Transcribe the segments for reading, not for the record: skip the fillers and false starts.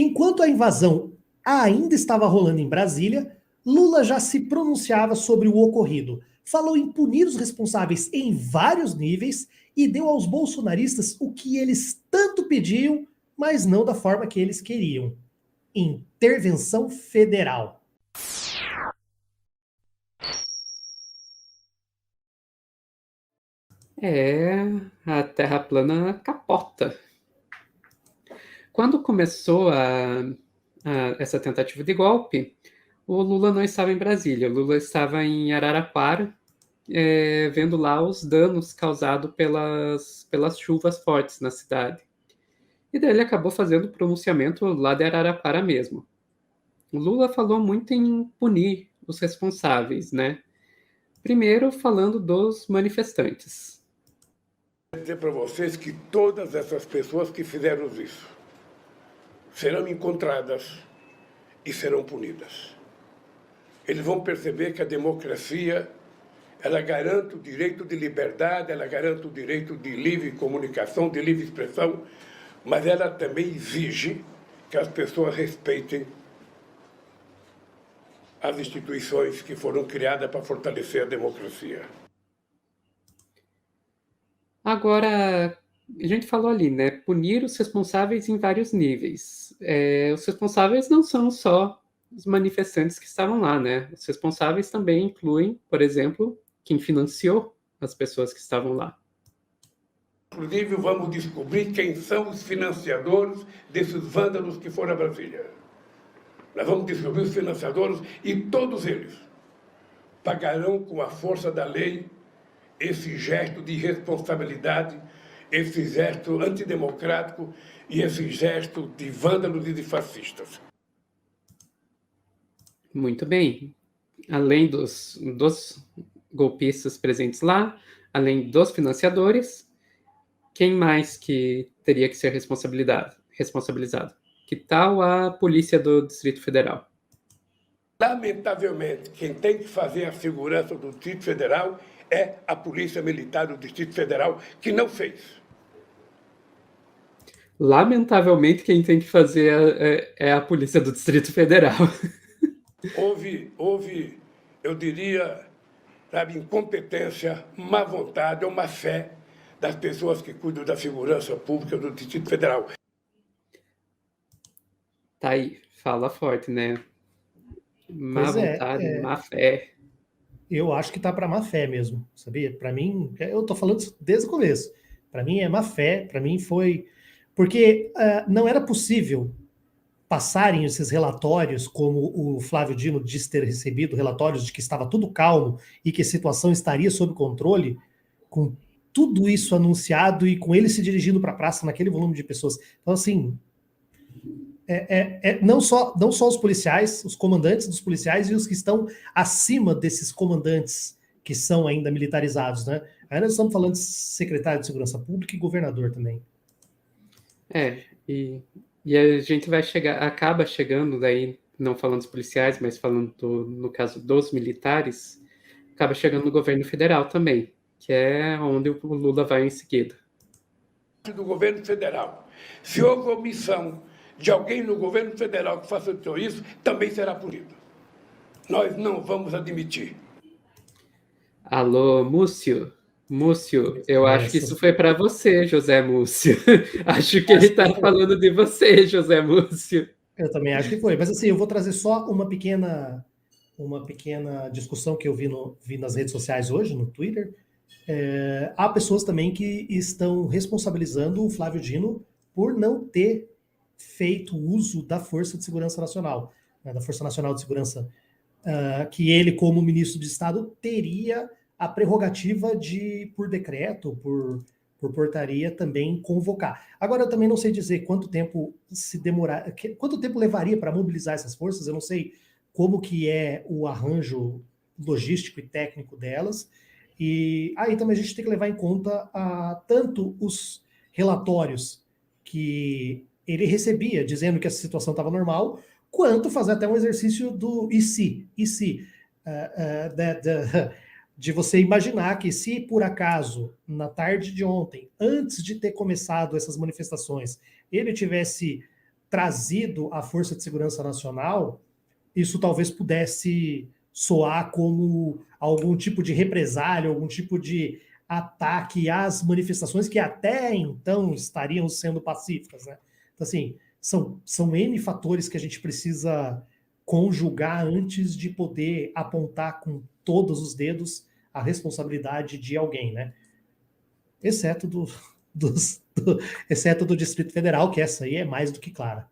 Enquanto a invasão ainda estava rolando em Brasília, Lula já se pronunciava sobre o ocorrido. Falou em punir os responsáveis em vários níveis e deu aos bolsonaristas o que eles tanto pediam, mas não da forma que eles queriam: intervenção federal. A Terra plana capota. Quando começou essa tentativa de golpe, o Lula não estava em Brasília, o Lula estava em Araraquara, vendo lá os danos causados pelas chuvas fortes na cidade. E daí ele acabou fazendo pronunciamento lá de Araraquara mesmo. O Lula falou muito em punir os responsáveis, né? Primeiro falando dos manifestantes. Vou dizer para vocês que todas essas pessoas que fizeram isso serão encontradas e serão punidas. Eles vão perceber que a democracia, ela garante o direito de liberdade, ela garante o direito de livre comunicação, de livre expressão, mas ela também exige que as pessoas respeitem as instituições que foram criadas para fortalecer a democracia. Agora, a gente falou ali, né? Punir os responsáveis em vários níveis. Os responsáveis não são só os manifestantes que estavam lá, né? Os responsáveis também incluem, por exemplo, quem financiou as pessoas que estavam lá. Inclusive, vamos descobrir quem são os financiadores desses vândalos que foram a Brasília. Nós vamos descobrir os financiadores e todos eles pagarão com a força da lei esse gesto de irresponsabilidade, esse gesto antidemocrático e esse gesto de vândalos e de fascistas. Muito bem. Além dos golpistas presentes lá, além dos financiadores, quem mais que teria que ser responsabilizado? Que tal a Polícia do Distrito Federal? Lamentavelmente, quem tem que fazer a segurança do Distrito Federal é a Polícia Militar do Distrito Federal, que não fez. Lamentavelmente, quem tem que fazer é a Polícia do Distrito Federal. Houve, eu diria, sabe, incompetência, má vontade ou má fé das pessoas que cuidam da segurança pública do Distrito Federal. Tá aí, fala forte, né? Má vontade, má fé. Eu acho que tá para má fé mesmo, sabia? Para mim, eu tô falando isso desde o começo. Para mim é má fé, para mim foi... Porque não era possível passarem esses relatórios, como o Flávio Dino disse ter recebido, relatórios de que estava tudo calmo e que a situação estaria sob controle, com tudo isso anunciado e com ele se dirigindo para a praça naquele volume de pessoas. Então, assim, não só os policiais, os comandantes dos policiais e os que estão acima desses comandantes que são ainda militarizados, né? Aí nós estamos falando de secretário de Segurança Pública e governador também. E a gente acaba chegando daí, não falando dos policiais, mas falando no caso dos militares, acaba chegando no governo federal também, que é onde o Lula vai em seguida. Do governo federal. Se houve omissão de alguém no governo federal que faça isso, também será punido. Nós não vamos admitir. Alô, Múcio, eu acho que isso foi para você, José Múcio. Acho que ele está falando de você, José Múcio. Eu também acho que foi. Mas assim, eu vou trazer só uma pequena discussão que eu vi nas redes sociais hoje, no Twitter. Há pessoas também que estão responsabilizando o Flávio Dino por não ter feito uso da Força de Segurança Nacional, né, da Força Nacional de Segurança, que ele, como ministro de Estado, teria a prerrogativa de, por decreto, por portaria, também convocar. Agora, eu também não sei dizer quanto tempo levaria para mobilizar essas forças, eu não sei como que é o arranjo logístico e técnico delas, e aí também a gente tem que levar em conta tanto os relatórios que ele recebia, dizendo que a situação estava normal, quanto fazer até um exercício do e se, de você imaginar que se por acaso, na tarde de ontem, antes de ter começado essas manifestações, ele tivesse trazido à Força de Segurança Nacional, isso talvez pudesse soar como algum tipo de represália, algum tipo de ataque às manifestações que até então estariam sendo pacíficas, né? Então, assim, são N fatores que a gente precisa conjugar antes de poder apontar com todos os dedos a responsabilidade de alguém, né? Exceto exceto do Distrito Federal, que essa aí é mais do que clara.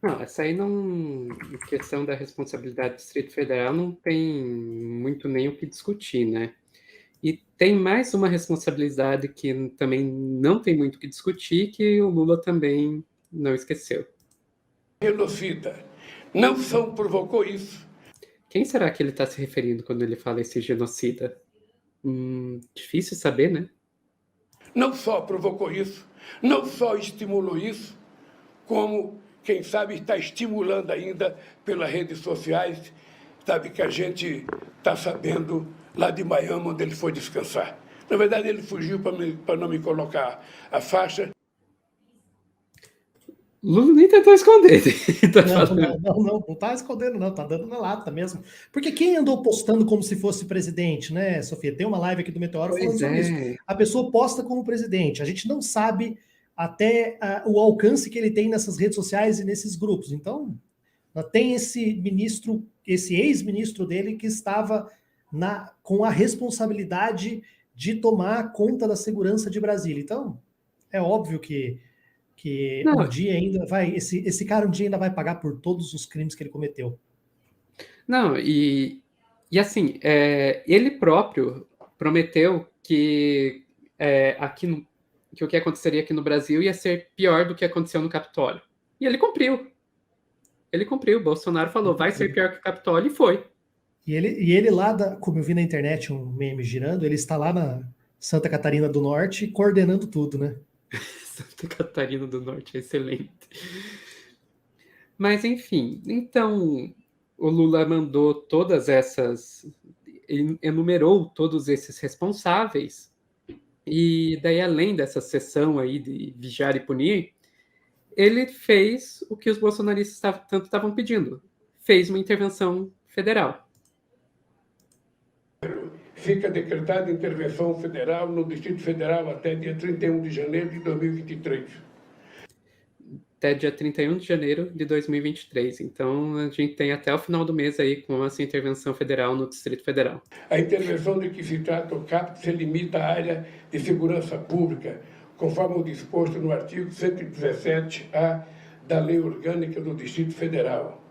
Não, essa aí não. A questão da responsabilidade do Distrito Federal não tem muito nem o que discutir, né? E tem mais uma responsabilidade que também não tem muito o que discutir, que o Lula também não esqueceu. Genocida. Não só provocou isso. Quem será que ele está se referindo quando ele fala esse genocida? Difícil saber, né? Não só provocou isso, não só estimulou isso, como, quem sabe, está estimulando ainda pelas redes sociais, sabe, que a gente está sabendo lá de Miami, onde ele foi descansar. Na verdade, ele fugiu para não me colocar a faixa. Lula nem tentou esconder. Não está escondendo, não, está dando na lata mesmo. Porque quem andou postando como se fosse presidente, né, Sofia? Tem uma live aqui do Meteoro falando sobre isso. A pessoa posta como presidente. A gente não sabe até o alcance que ele tem nessas redes sociais e nesses grupos. Então, tem esse ministro, esse ex-ministro dele que estava com a responsabilidade de tomar conta da segurança de Brasília. Então, é óbvio que Não. um dia ainda vai, esse cara um dia ainda vai pagar por todos os crimes que ele cometeu. Não, e assim, ele próprio prometeu que que o que aconteceria aqui no Brasil ia ser pior do que aconteceu no Capitólio. E ele cumpriu. Ele cumpriu. O Bolsonaro falou, vai ser pior que o Capitólio, e foi. E ele lá, como eu vi na internet um meme girando, ele está lá na Santa Catarina do Norte coordenando tudo, né? Santa Catarina do Norte é excelente. Mas, enfim, então o Lula mandou todas essas, enumerou todos esses responsáveis, e daí, além dessa sessão aí de vigiar e punir, ele fez o que os bolsonaristas tanto estavam pedindo, fez uma intervenção federal. Fica decretada intervenção federal no Distrito Federal até dia 31 de janeiro de 2023. Até dia 31 de janeiro de 2023. Então, a gente tem até o final do mês aí com essa intervenção federal no Distrito Federal. A intervenção de que se trata o CAP se limita à área de segurança pública, conforme o disposto no artigo 117-A da Lei Orgânica do Distrito Federal.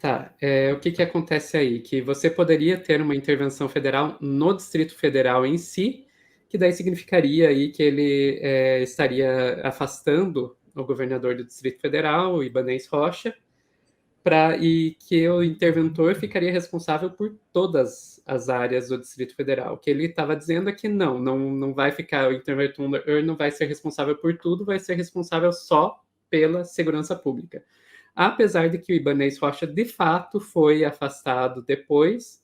Tá, o que acontece aí? Que você poderia ter uma intervenção federal no Distrito Federal em si, que daí significaria aí que ele estaria afastando o governador do Distrito Federal, o Ibanez Rocha, e que o interventor ficaria responsável por todas as áreas do Distrito Federal. O que ele estava dizendo é que não vai ficar, o interventor não vai ser responsável por tudo, vai ser responsável só pela segurança pública. Apesar de que o Ibanez Rocha, de fato, foi afastado depois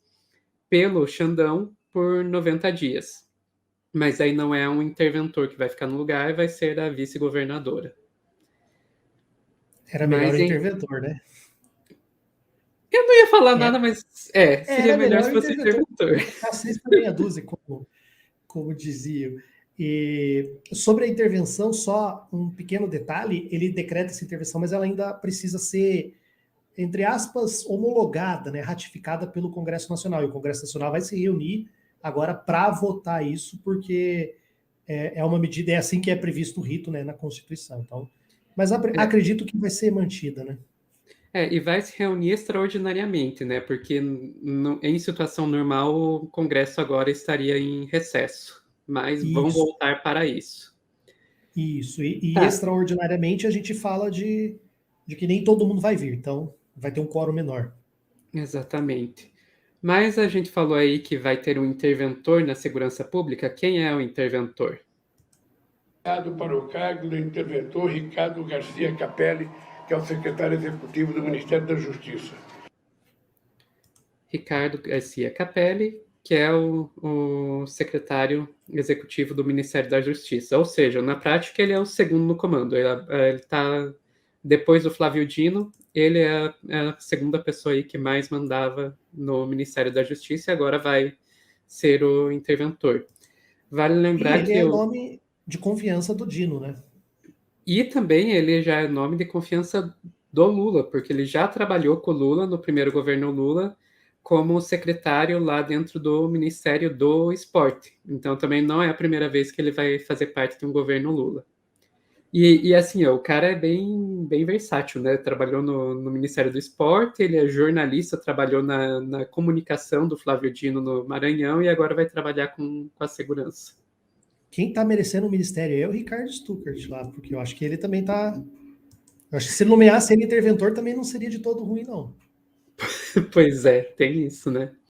pelo Xandão por 90 dias. Mas aí não é um interventor que vai ficar no lugar, vai ser a vice-governadora. Era melhor o interventor, né? Eu não ia falar nada, mas seria melhor se fosse interventor. Cacete também a dúzia, como diziam. E sobre a intervenção, só um pequeno detalhe, ele decreta essa intervenção, mas ela ainda precisa ser, entre aspas, homologada, né, ratificada pelo Congresso Nacional. E o Congresso Nacional vai se reunir agora para votar isso, porque é uma medida, é assim que é previsto o rito, né, na Constituição. Então, mas acredito que vai ser mantida, né? E vai se reunir extraordinariamente, né? Porque em situação normal o Congresso agora estaria em recesso. Mas vão voltar para isso. Isso, e extraordinariamente a gente fala de que nem todo mundo vai vir, então vai ter um quórum menor. Exatamente. Mas a gente falou aí que vai ter um interventor na segurança pública. Quem é o interventor? Para o cargo do interventor Ricardo Garcia Capelli, que é o secretário executivo do Ministério da Justiça. Ricardo Garcia Capelli, que é o secretário executivo do Ministério da Justiça. Ou seja, na prática, ele é o segundo no comando. Ele está Depois do Flávio Dino, ele é a segunda pessoa aí que mais mandava no Ministério da Justiça e agora vai ser o interventor. Vale E lembrar ele que é nome de confiança do Dino, né? E também ele já é nome de confiança do Lula, porque ele já trabalhou com o Lula no primeiro governo Lula como secretário lá dentro do Ministério do Esporte. Então também não é a primeira vez que ele vai fazer parte de um governo Lula. E assim, o cara é bem versátil, né? Trabalhou no Ministério do Esporte, ele é jornalista, trabalhou na comunicação do Flávio Dino no Maranhão e agora vai trabalhar com a segurança. Quem tá merecendo o ministério é o Ricardo Stuckert lá, porque eu acho que ele também tá. Eu acho que se ele nomeasse ele interventor também não seria de todo ruim, não. Pois é, tem isso, né?